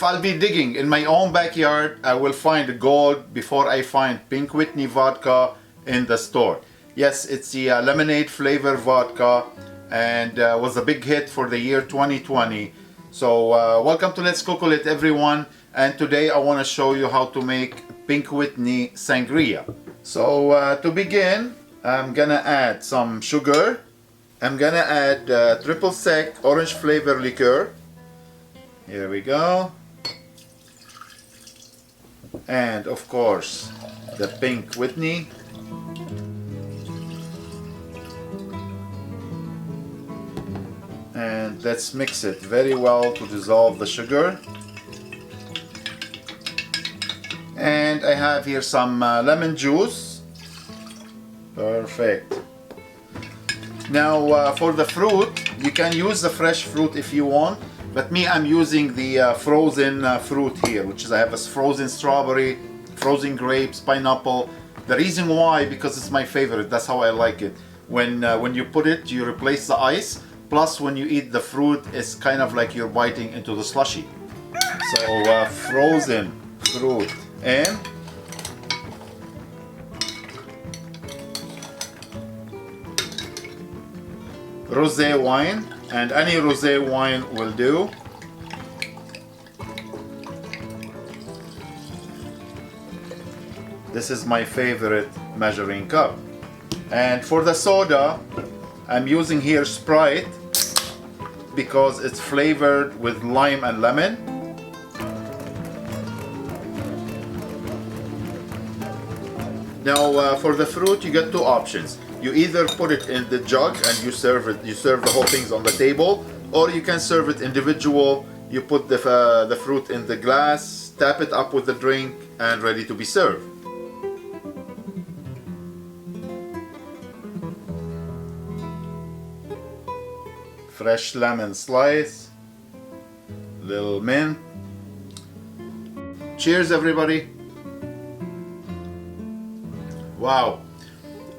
I'll be digging in my own backyard, I will find gold before I find Pink Whitney Vodka in the store. Yes, it's the lemonade flavor vodka, and was a big hit for the year 2020. So welcome to Letscookolet, everyone, and today I want to show you how to make Pink Whitney Sangria. So to begin, I'm gonna add some sugar. I'm gonna add triple sec orange flavor liqueur. Here we go. And of course the Pink Whitney. And let's mix it very well to dissolve the sugar. And I have here some lemon juice. Perfect. Now for the fruit, you can use the fresh fruit if you want, but me, I'm using the frozen fruit here, which is I have a frozen strawberry, frozen grapes, pineapple. The reason why, because it's my favorite. That's how I like it. When you put it, you replace the ice. Plus, when you eat the fruit, it's kind of like you're biting into the slushy. So frozen fruit and rosé wine, and any rosé wine will do. This is my favorite measuring cup. And for the soda, I'm using here Sprite because it's flavored with lime and lemon. Now for the fruit, you get two options. You either put it in the jug and you serve the whole things on the table, or you can serve it individual. You put the fruit in the glass, tap it up with the drink, and ready to be served. Fresh lemon slice, little mint. Cheers, everybody. Wow,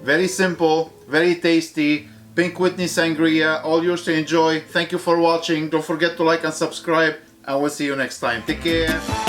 very simple, very tasty. Pink Whitney Sangria, all yours to enjoy. Thank you for watching. Don't forget to like and subscribe, and we'll see you next time. Take care.